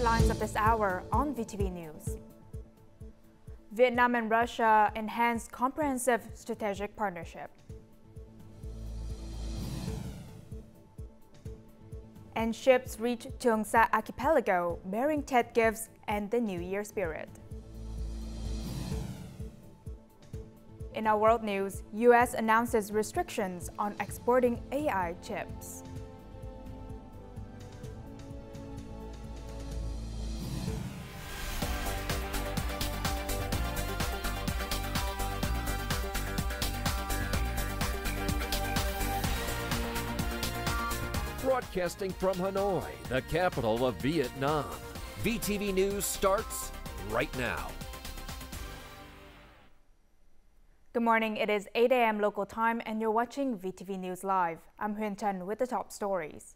headlines of this hour on VTV News. Vietnam and Russia enhance comprehensive strategic partnership. And ships reach TRUONG Archipelago, bearing Tet gifts and the New Year spirit. In our world news, U.S. announces restrictions on exporting AI chips. Broadcasting from Hanoi, the capital of Vietnam, VTV News starts right now. Good morning, it is 8 a.m. local time and you're watching VTV News Live. I'm Huyên Trân with the top stories.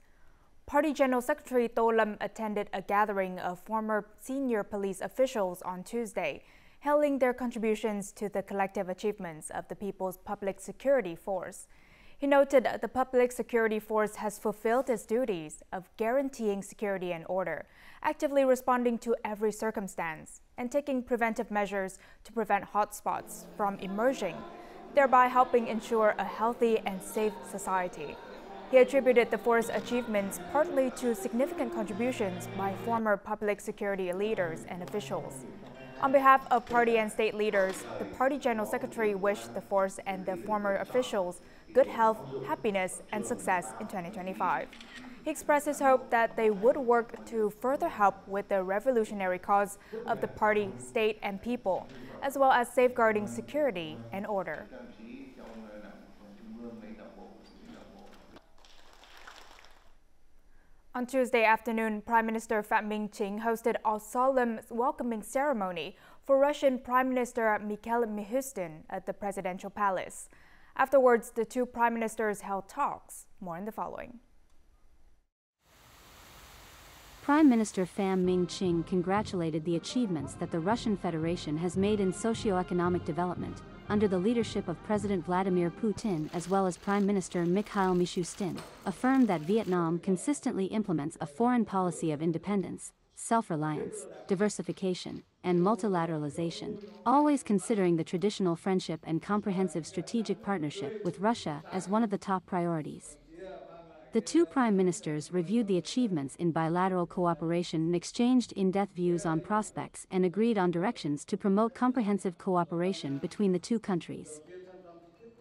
Party General Secretary Tô Lâm attended a gathering of former senior police officials on Tuesday, hailing their contributions to the collective achievements of the People's Public Security Force. He noted the Public Security Force has fulfilled its duties of guaranteeing security and order, actively responding to every circumstance, and taking preventive measures to prevent hotspots from emerging, thereby helping ensure a healthy and safe society. He attributed the force's achievements partly to significant contributions by former public security leaders and officials. On behalf of party and state leaders, the Party General Secretary wished the force and the former officials good health, happiness, and success in 2025. He expressed his hope that they would work to further help with the revolutionary cause of the party, state, and people, as well as safeguarding security and order. On Tuesday afternoon, Prime Minister Phạm Minh Chính hosted a solemn welcoming ceremony for Russian Prime Minister Mikhail Mishustin at the Presidential Palace. Afterwards, the two prime ministers held talks. More in the following. Prime Minister Phạm Minh Chính congratulated the achievements that the Russian Federation has made in socio-economic development under the leadership of President Vladimir Putin as well as Prime Minister Mikhail Mishustin, affirmed that Vietnam consistently implements a foreign policy of independence, self-reliance, diversification, and multilateralization, always considering the traditional friendship and comprehensive strategic partnership with Russia as one of the top priorities. The two prime ministers reviewed the achievements in bilateral cooperation and exchanged in-depth views on prospects and agreed on directions to promote comprehensive cooperation between the two countries.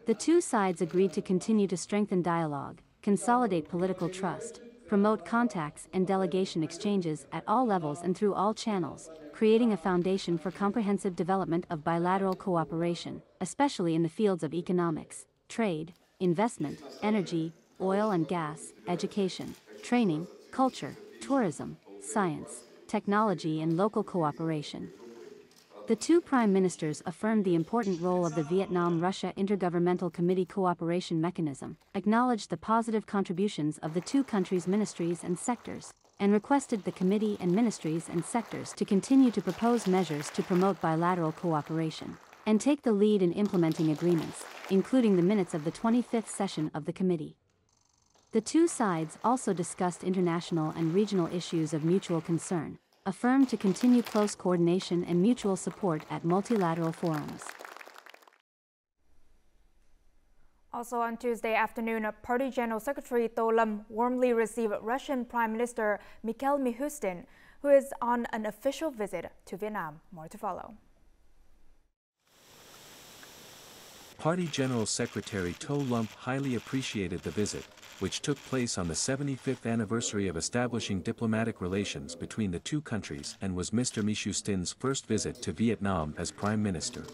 The two sides agreed to continue to strengthen dialogue, consolidate political trust, promote contacts and delegation exchanges at all levels and through all channels, creating a foundation for comprehensive development of bilateral cooperation, especially in the fields of economics, trade, investment, energy, oil and gas, education, training, culture, tourism, science, technology and local cooperation. The two prime ministers affirmed the important role of the Vietnam-Russia Intergovernmental Committee Cooperation Mechanism, acknowledged the positive contributions of the two countries' ministries and sectors, and requested the committee and ministries and sectors to continue to propose measures to promote bilateral cooperation, and take the lead in implementing agreements, including the minutes of the 25th session of the committee. The two sides also discussed international and regional issues of mutual concern, affirmed to continue close coordination and mutual support at multilateral forums. Also on Tuesday afternoon, Party General Secretary Tô Lâm warmly received Russian Prime Minister Mikhail Mishustin, who is on an official visit to Vietnam. More to follow. Party General Secretary Tô Lâm highly appreciated the visit, which took place on the 75th anniversary of establishing diplomatic relations between the two countries and was Mr. Mishustin's first visit to Vietnam as Prime Minister.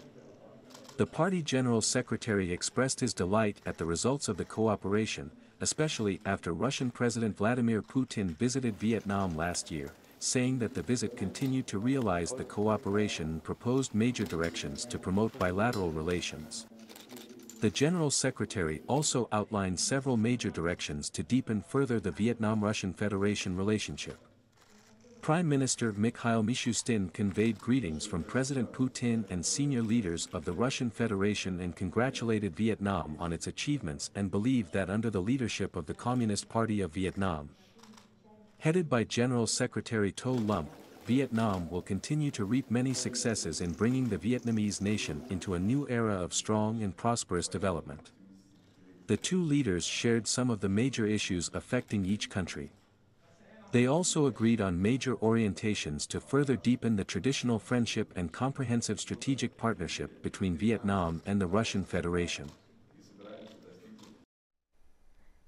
The Party General Secretary expressed his delight at the results of the cooperation, especially after Russian President Vladimir Putin visited Vietnam last year, saying that the visit continued to realize the cooperation and proposed major directions to promote bilateral relations. The General Secretary also outlined several major directions to deepen further the Vietnam-Russian Federation relationship. Prime Minister Mikhail Mishustin conveyed greetings from President Putin and senior leaders of the Russian Federation and congratulated Vietnam on its achievements and believed that under the leadership of the Communist Party of Vietnam, headed by General Secretary Tô Lâm, Vietnam will continue to reap many successes in bringing the Vietnamese nation into a new era of strong and prosperous development. The two leaders shared some of the major issues affecting each country. They also agreed on major orientations to further deepen the traditional friendship and comprehensive strategic partnership between Vietnam and the Russian Federation.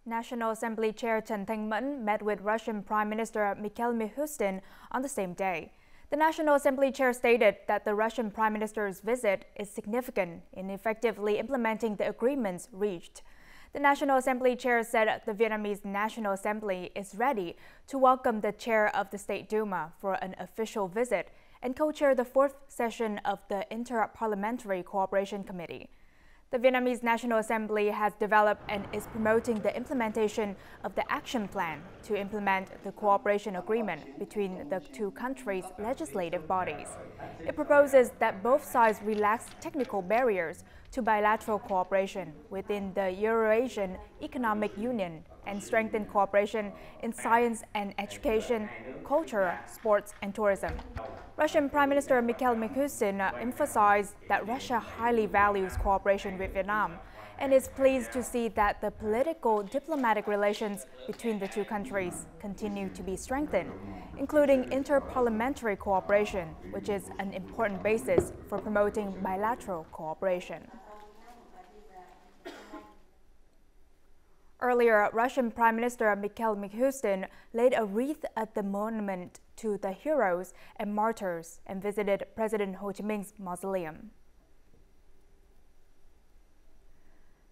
National Assembly Chair Trần Thanh Mẫn met with Russian Prime Minister Mikhail Mishustin on the same day. The National Assembly Chair stated that the Russian Prime Minister's visit is significant in effectively implementing the agreements reached. The National Assembly Chair said the Vietnamese National Assembly is ready to welcome the Chair of the State Duma for an official visit and co-chair the fourth session of the Inter-Parliamentary Cooperation Committee. The Vietnamese National Assembly has developed and is promoting the implementation of the action plan to implement the cooperation agreement between the two countries' legislative bodies. It proposes that both sides relax technical barriers to bilateral cooperation within the Eurasian Economic Union and strengthen cooperation in science and education, culture, sports, and tourism. Russian Prime Minister Mikhail Mishustin emphasized that Russia highly values cooperation with Vietnam and is pleased to see that the political diplomatic relations between the two countries continue to be strengthened, including inter-parliamentary cooperation, which is an important basis for promoting bilateral cooperation. Earlier, Russian Prime Minister Mikhail Mishustin laid a wreath at the monument to the heroes and martyrs and visited President Ho Chi Minh's mausoleum.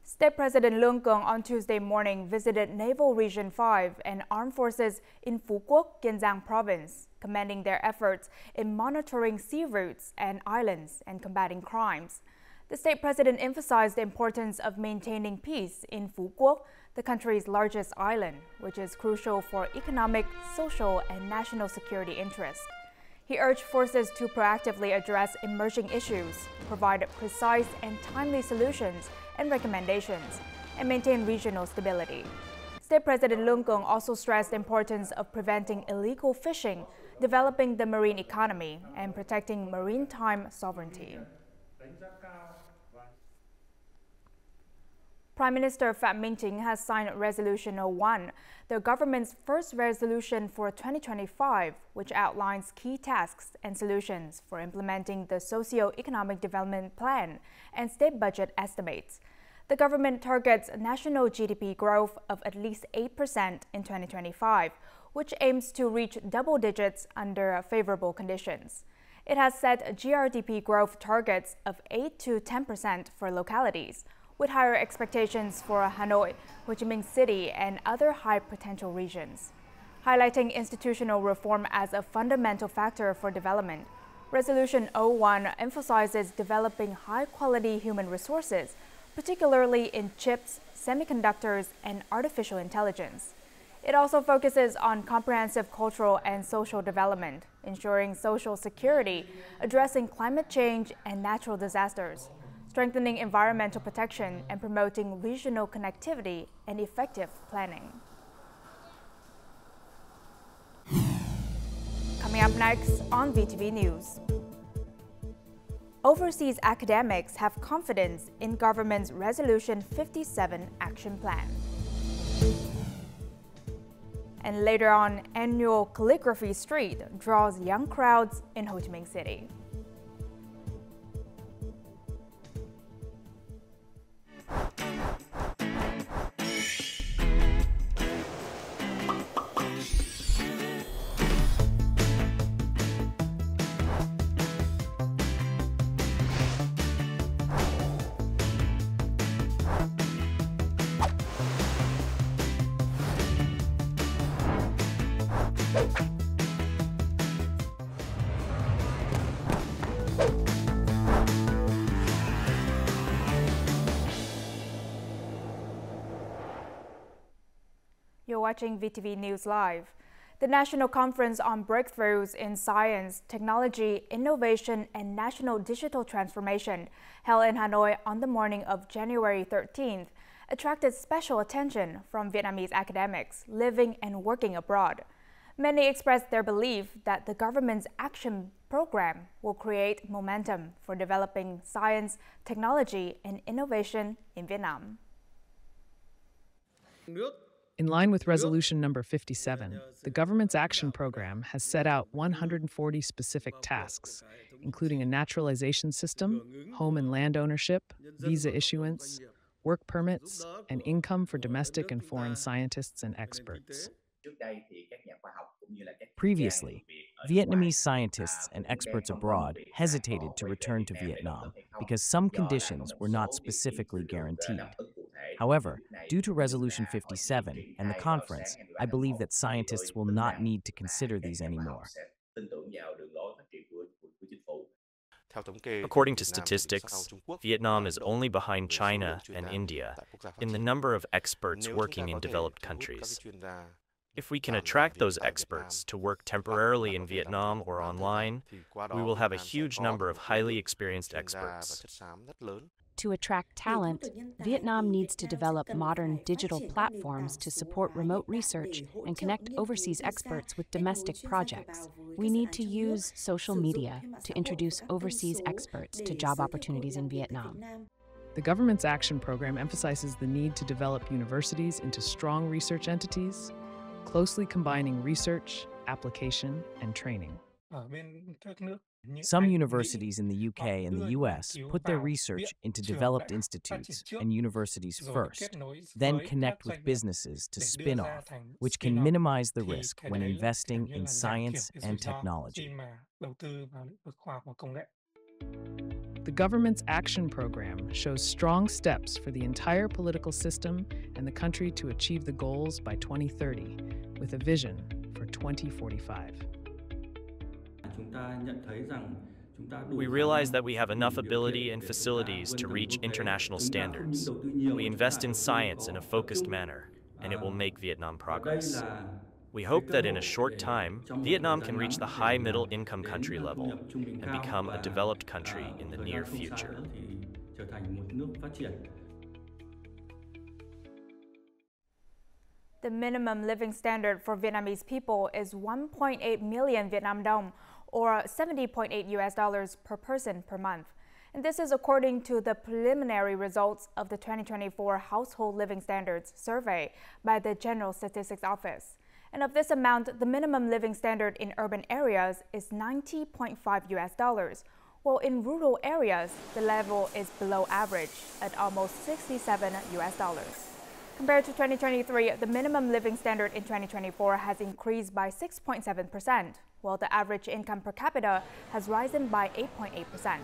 State President Lương Cường on Tuesday morning visited Naval Region 5 and armed forces in Phu Quoc, Kiên Giang Province, commending their efforts in monitoring sea routes and islands and combating crimes. The state president emphasized the importance of maintaining peace in Phu Quoc, the country's largest island, which is crucial for economic, social, and national security interests. He urged forces to proactively address emerging issues, provide precise and timely solutions and recommendations, and maintain regional stability. State President Lương Cường also stressed the importance of preventing illegal fishing, developing the marine economy, and protecting maritime sovereignty. Prime Minister Phạm Minh Chính has signed Resolution 01, the government's first resolution for 2025, which outlines key tasks and solutions for implementing the socio-economic development plan and state budget estimates. The government targets national GDP growth of at least 8% in 2025, which aims to reach double digits under favorable conditions. It has set GRDP growth targets of 8 to 10% for localities, with higher expectations for Hanoi, Ho Chi Minh City, and other high-potential regions. Highlighting institutional reform as a fundamental factor for development, Resolution 01 emphasizes developing high-quality human resources, particularly in chips, semiconductors, and artificial intelligence. It also focuses on comprehensive cultural and social development, ensuring social security, addressing climate change and natural disasters, strengthening environmental protection, and promoting regional connectivity and effective planning. Coming up next on VTV News. Overseas academics have confidence in government's Resolution 57 action plan. And later on, annual Calligraphy Street draws young crowds in Ho Chi Minh City. You're watching VTV News Live. The National Conference on Breakthroughs in Science, Technology, Innovation, and National Digital Transformation, held in Hanoi on the morning of January 13th, attracted special attention from Vietnamese academics living and working abroad. Many expressed their belief that the government's action program will create momentum for developing science, technology, and innovation in Vietnam. In line with Resolution number 57, the government's action program has set out 140 specific tasks, including a naturalization system, home and land ownership, visa issuance, work permits, and income for domestic and foreign scientists and experts. Previously, Vietnamese scientists and experts abroad hesitated to return to Vietnam because some conditions were not specifically guaranteed. However, due to Resolution 57 and the conference, I believe that scientists will not need to consider these anymore. According to statistics, Vietnam is only behind China and India in the number of experts working in developed countries. If we can attract those experts to work temporarily in Vietnam or online, we will have a huge number of highly experienced experts. To attract talent, Vietnam needs to develop modern digital platforms to support remote research and connect overseas experts with domestic projects. We need to use social media to introduce overseas experts to job opportunities in Vietnam. The government's action program emphasizes the need to develop universities into strong research entities, closely combining research, application, and training. Some universities in the UK and the US put their research into developed institutes and universities first, then connect with businesses to spin off, which can minimize the risk when investing in science and technology. The government's action program shows strong steps for the entire political system and the country to achieve the goals by 2030, with a vision for 2045. We realize that we have enough ability and facilities to reach international standards. We invest in science in a focused manner, and it will make Vietnam progress. We hope that in a short time, Vietnam can reach the high middle income country level and become a developed country in the near future. The minimum living standard for Vietnamese people is 1.8 million Vietnam dong, or $70.8 per person per month. And this is according to the preliminary results of the 2024 Household Living Standards Survey by the General Statistics Office. And of this amount, the minimum living standard in urban areas is $90.5, while in rural areas, the level is below average at almost $67. Compared to 2023, the minimum living standard in 2024 has increased by 6.7%, while the average income per capita has risen by 8.8%.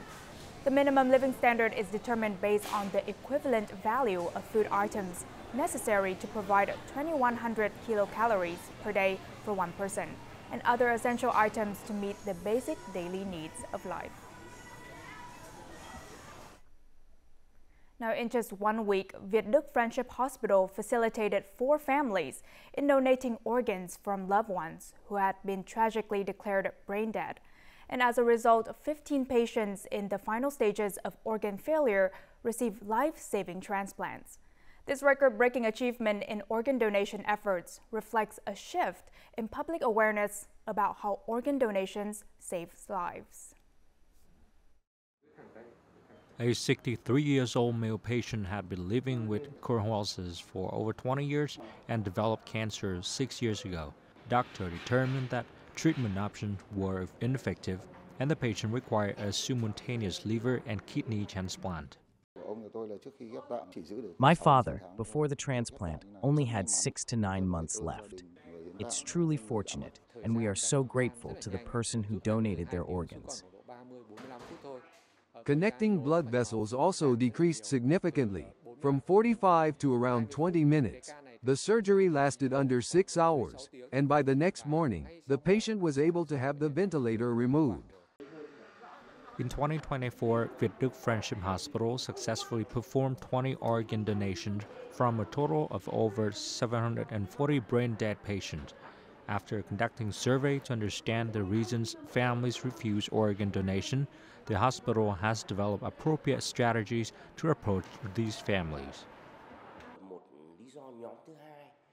The minimum living standard is determined based on the equivalent value of food items necessary to provide 2,100 kilocalories per day for one person, and other essential items to meet the basic daily needs of life. Now, in just 1 week, VTV Friendship Hospital facilitated 4 families in donating organs from loved ones who had been tragically declared brain dead. And as a result, 15 patients in the final stages of organ failure received life-saving transplants. This record-breaking achievement in organ donation efforts reflects a shift in public awareness about how organ donations saves lives. A 63-year-old male patient had been living with cirrhosis for over 20 years and developed cancer 6 years ago. Doctor determined that treatment options were ineffective and the patient required a simultaneous liver and kidney transplant. My father, before the transplant, only had 6 to 9 months left. It's truly fortunate, and we are so grateful to the person who donated their organs. Connecting blood vessels also decreased significantly, from 45 to around 20 minutes. The surgery lasted under 6 hours, and by the next morning, the patient was able to have the ventilator removed. In 2024, VTV Friendship Hospital successfully performed 20 organ donations from a total of over 740 brain-dead patients. After conducting survey to understand the reasons families refuse organ donation, the hospital has developed appropriate strategies to approach these families.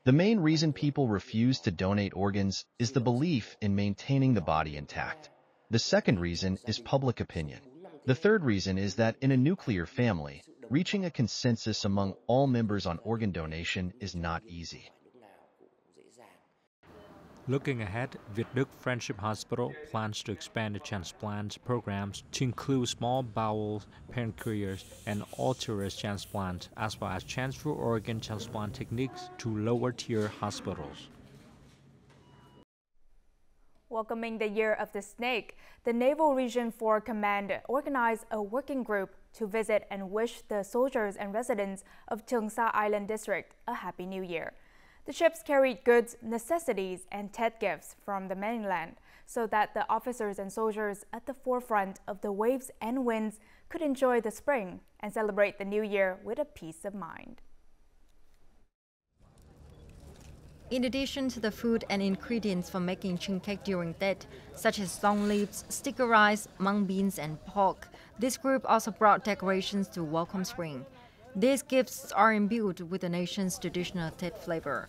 The main reason people refuse to donate organs is the belief in maintaining the body intact. The second reason is public opinion. The third reason is that in a nuclear family, reaching a consensus among all members on organ donation is not easy. Looking ahead, VTV Friendship Hospital plans to expand the transplant programs to include small bowel, pancreas, and uterus transplants, as well as transfer organ transplant techniques to lower-tier hospitals. Welcoming the Year of the Snake, the Naval Region 4 Command organized a working group to visit and wish the soldiers and residents of Cheongsa Island District a Happy New Year. The ships carried goods, necessities, and Tet gifts from the mainland so that the officers and soldiers at the forefront of the waves and winds could enjoy the spring and celebrate the new year with a peace of mind. In addition to the food and ingredients for making chung cake during Tet, such as song leaves, sticker rice, mung beans, and pork, this group also brought decorations to welcome spring. These gifts are imbued with the nation's traditional Tet flavor.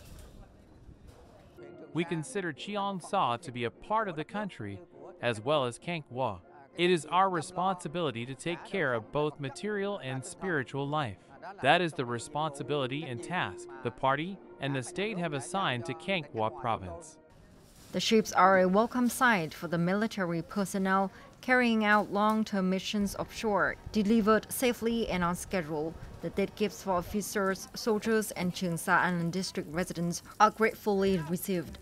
We consider Cheongsa to be a part of the country as well as Kankwa. It is our responsibility to take care of both material and spiritual life. That is the responsibility and task the party and the state have assigned to Kankwa province. The ships are a welcome sight for the military personnel carrying out long-term missions offshore, delivered safely and on schedule. The dead gifts for officers, soldiers, and Cheongsa Island District residents are gratefully received.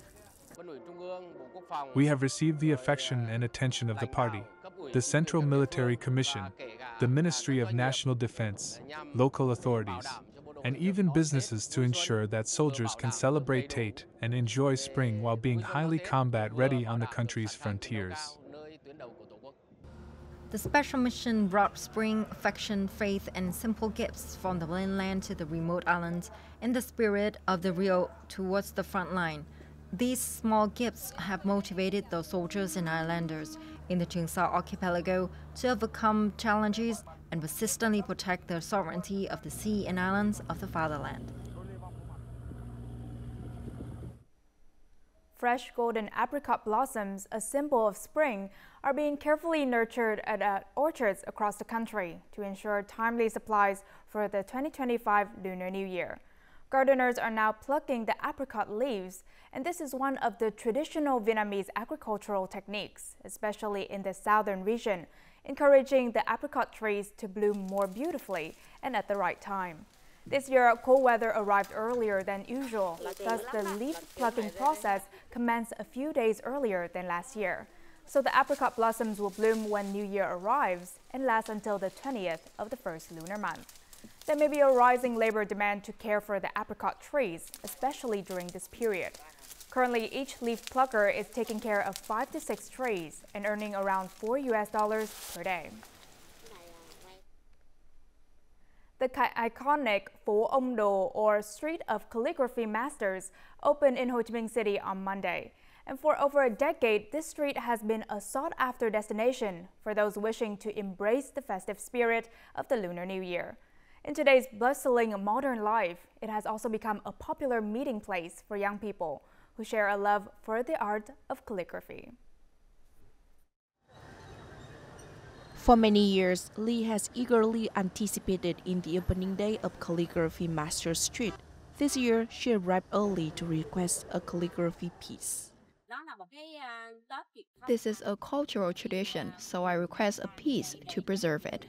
We have received the affection and attention of the party, the Central Military Commission, the Ministry of National Defense, local authorities, and even businesses to ensure that soldiers can celebrate Tet and enjoy spring while being highly combat-ready on the country's frontiers. The special mission brought spring, affection, faith, and simple gifts from the mainland to the remote islands in the spirit of the Rio towards the front line. These small gifts have motivated the soldiers and islanders in the Cheongsa archipelago to overcome challenges and persistently protect the sovereignty of the sea and islands of the fatherland. Fresh golden apricot blossoms, a symbol of spring, are being carefully nurtured at orchards across the country to ensure timely supplies for the 2025 Lunar New Year. Gardeners are now plucking the apricot leaves, and this is one of the traditional Vietnamese agricultural techniques, especially in the southern region, encouraging the apricot trees to bloom more beautifully and at the right time. This year, cold weather arrived earlier than usual, thus the leaf plucking process commenced a few days earlier than last year. So the apricot blossoms will bloom when New Year arrives and last until the 20th of the first lunar month. There may be a rising labor demand to care for the apricot trees, especially during this period. Currently, each leaf plucker is taking care of 5 to 6 trees and earning around $4 per day. The iconic Phố Ông Đồ, or Street of Calligraphy Masters, opened in Ho Chi Minh City on Monday. And for over a decade, this street has been a sought-after destination for those wishing to embrace the festive spirit of the Lunar New Year. In today's bustling modern life, it has also become a popular meeting place for young people who share a love for the art of calligraphy. For many years, Lee has eagerly anticipated in the opening day of Calligraphy Masters Street. This year, she arrived early to request a calligraphy piece. This is a cultural tradition, so I request a piece to preserve it.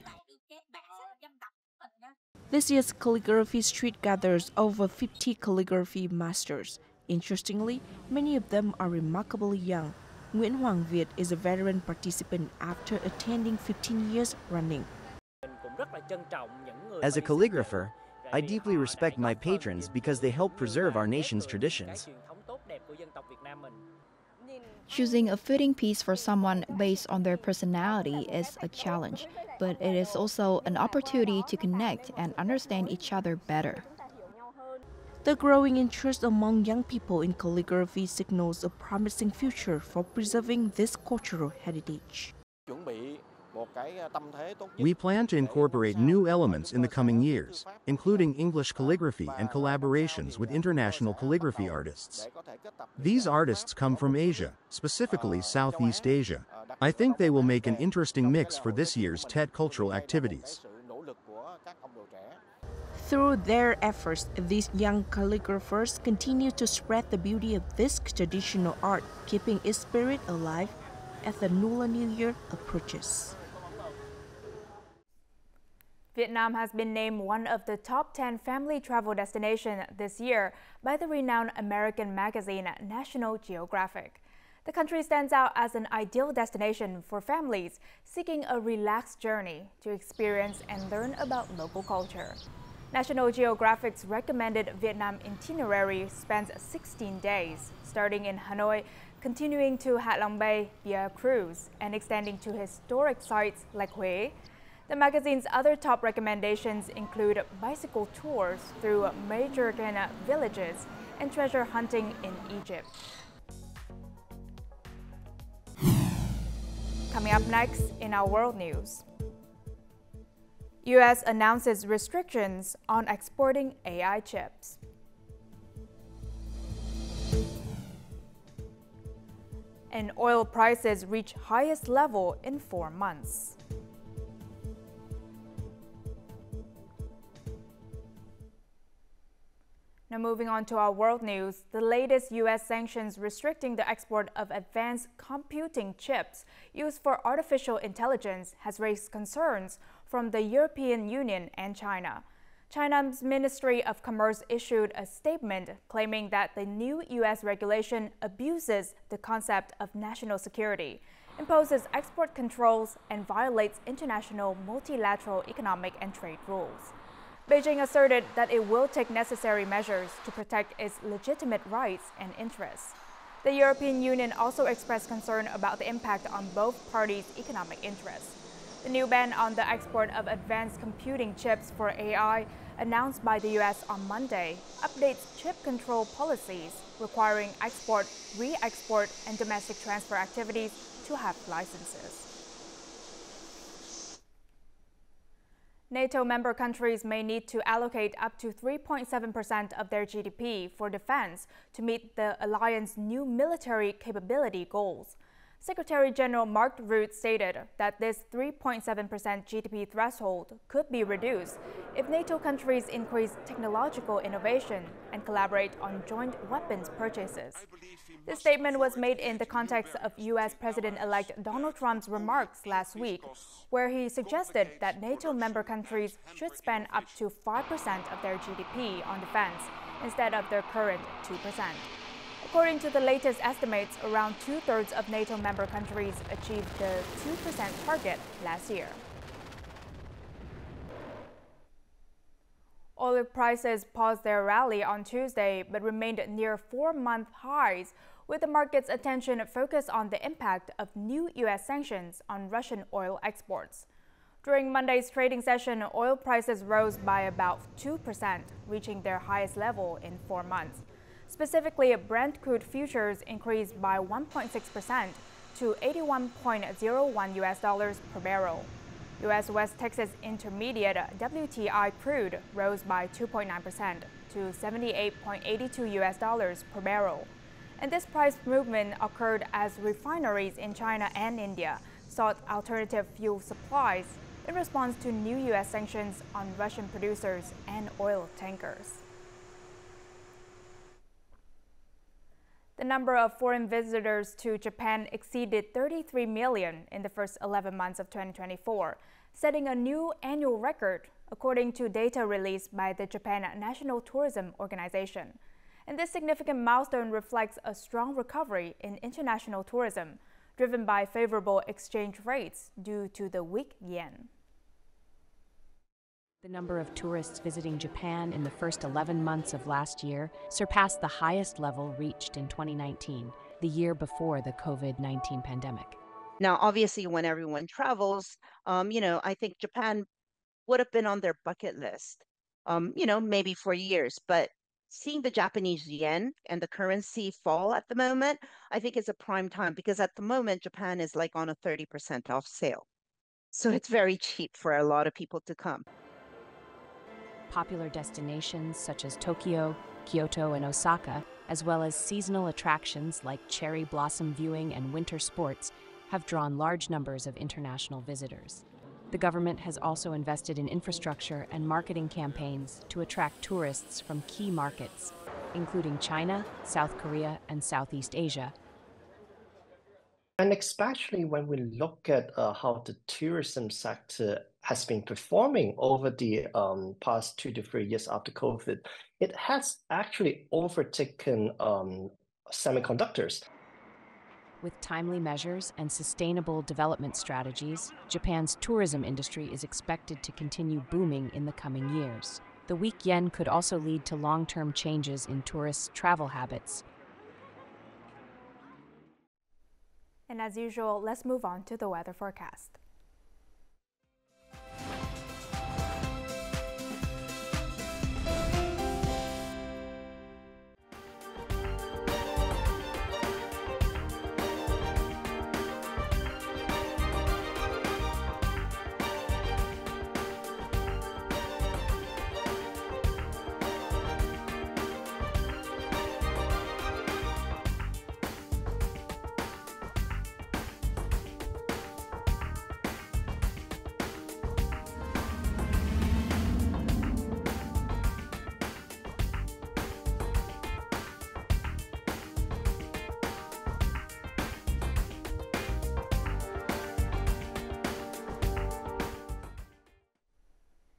This year's Calligraphy Street gathers over 50 calligraphy masters. Interestingly, many of them are remarkably young. Nguyễn Hoàng Việt is a veteran participant after attending 15 years running. As a calligrapher, I deeply respect my patrons because they help preserve our nation's traditions. Choosing a fitting piece for someone based on their personality is a challenge, but it is also an opportunity to connect and understand each other better. The growing interest among young people in calligraphy signals a promising future for preserving this cultural heritage. We plan to incorporate new elements in the coming years, including English calligraphy and collaborations with international calligraphy artists. These artists come from Asia, specifically Southeast Asia. I think they will make an interesting mix for this year's TED cultural activities. Through their efforts, these young calligraphers continue to spread the beauty of this traditional art, keeping its spirit alive as the Lunar New Year approaches. Vietnam has been named one of the top 10 family travel destinations this year by the renowned American magazine National Geographic. The country stands out as an ideal destination for families seeking a relaxed journey to experience and learn about local culture. National Geographic's recommended Vietnam itinerary spans 16 days, starting in Hanoi, continuing to Ha Long Bay via cruise, and extending to historic sites like Hue. The magazine's other top recommendations include bicycle tours through major Ghana villages and treasure hunting in Egypt. Coming up next in our world news. U.S. announces restrictions on exporting AI chips. And oil prices reach highest level in 4 months. Now moving on to our world news, the latest U.S. sanctions restricting the export of advanced computing chips used for artificial intelligence has raised concerns from the European Union and China. China's Ministry of Commerce issued a statement claiming that the new U.S. regulation abuses the concept of national security, imposes export controls, and violates international multilateral economic and trade rules. Beijing asserted that it will take necessary measures to protect its legitimate rights and interests. The European Union also expressed concern about the impact on both parties' economic interests. The new ban on the export of advanced computing chips for AI, announced by the U.S. on Monday, updates chip control policies requiring export, re-export, and domestic transfer activities to have licenses. NATO member countries may need to allocate up to 3.7% of their GDP for defense to meet the alliance's new military capability goals. Secretary General Mark Rutte stated that this 3.7% GDP threshold could be reduced if NATO countries increase technological innovation and collaborate on joint weapons purchases. This statement was made in the context of U.S. President-elect Donald Trump's remarks last week, where he suggested that NATO member countries should spend up to 5% of their GDP on defense instead of their current 2%. According to the latest estimates, around two-thirds of NATO member countries achieved the 2% target last year. Oil prices paused their rally on Tuesday but remained near 4-month highs, with the market's attention focused on the impact of new U.S. sanctions on Russian oil exports. During Monday's trading session, oil prices rose by about 2%, reaching their highest level in 4 months. Specifically, Brent crude futures increased by 1.6% to $81.01 per barrel. U.S. West Texas Intermediate WTI crude rose by 2.9% to $78.82 per barrel. And this price movement occurred as refineries in China and India sought alternative fuel supplies in response to new U.S. sanctions on Russian producers and oil tankers. The number of foreign visitors to Japan exceeded 33 million in the first 11 months of 2024, setting a new annual record, according to data released by the Japan National Tourism Organization. And this significant milestone reflects a strong recovery in international tourism, driven by favorable exchange rates due to the weak yen. The number of tourists visiting Japan in the first 11 months of last year surpassed the highest level reached in 2019, the year before the COVID-19 pandemic. Now, obviously, when everyone travels, I think Japan would have been on their bucket list, maybe for years. But seeing the Japanese yen and the currency fall at the moment, I think is a prime time, because at the moment, Japan is like on a 30% off sale. So it's very cheap for a lot of people to come. Popular destinations such as Tokyo, Kyoto, and Osaka, as well as seasonal attractions like cherry blossom viewing and winter sports, have drawn large numbers of international visitors. The government has also invested in infrastructure and marketing campaigns to attract tourists from key markets, including China, South Korea, and Southeast Asia. And especially when we look at how the tourism sector has been performing over the past 2 to 3 years after COVID, it has actually overtaken semiconductors. With timely measures and sustainable development strategies, Japan's tourism industry is expected to continue booming in the coming years. The weak yen could also lead to long-term changes in tourists' travel habits. And as usual, let's move on to the weather forecast.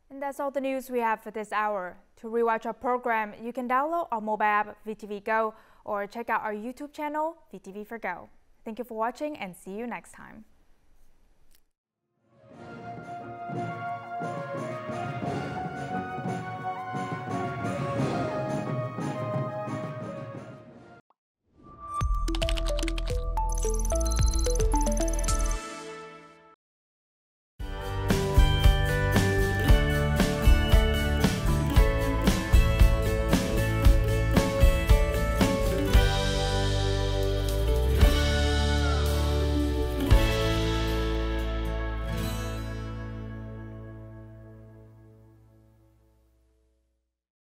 And that's all the news we have for this hour. To rewatch our program, you can download our mobile app VTVgo or check out our YouTube channel VTV4Go. Thank you for watching and see you next time.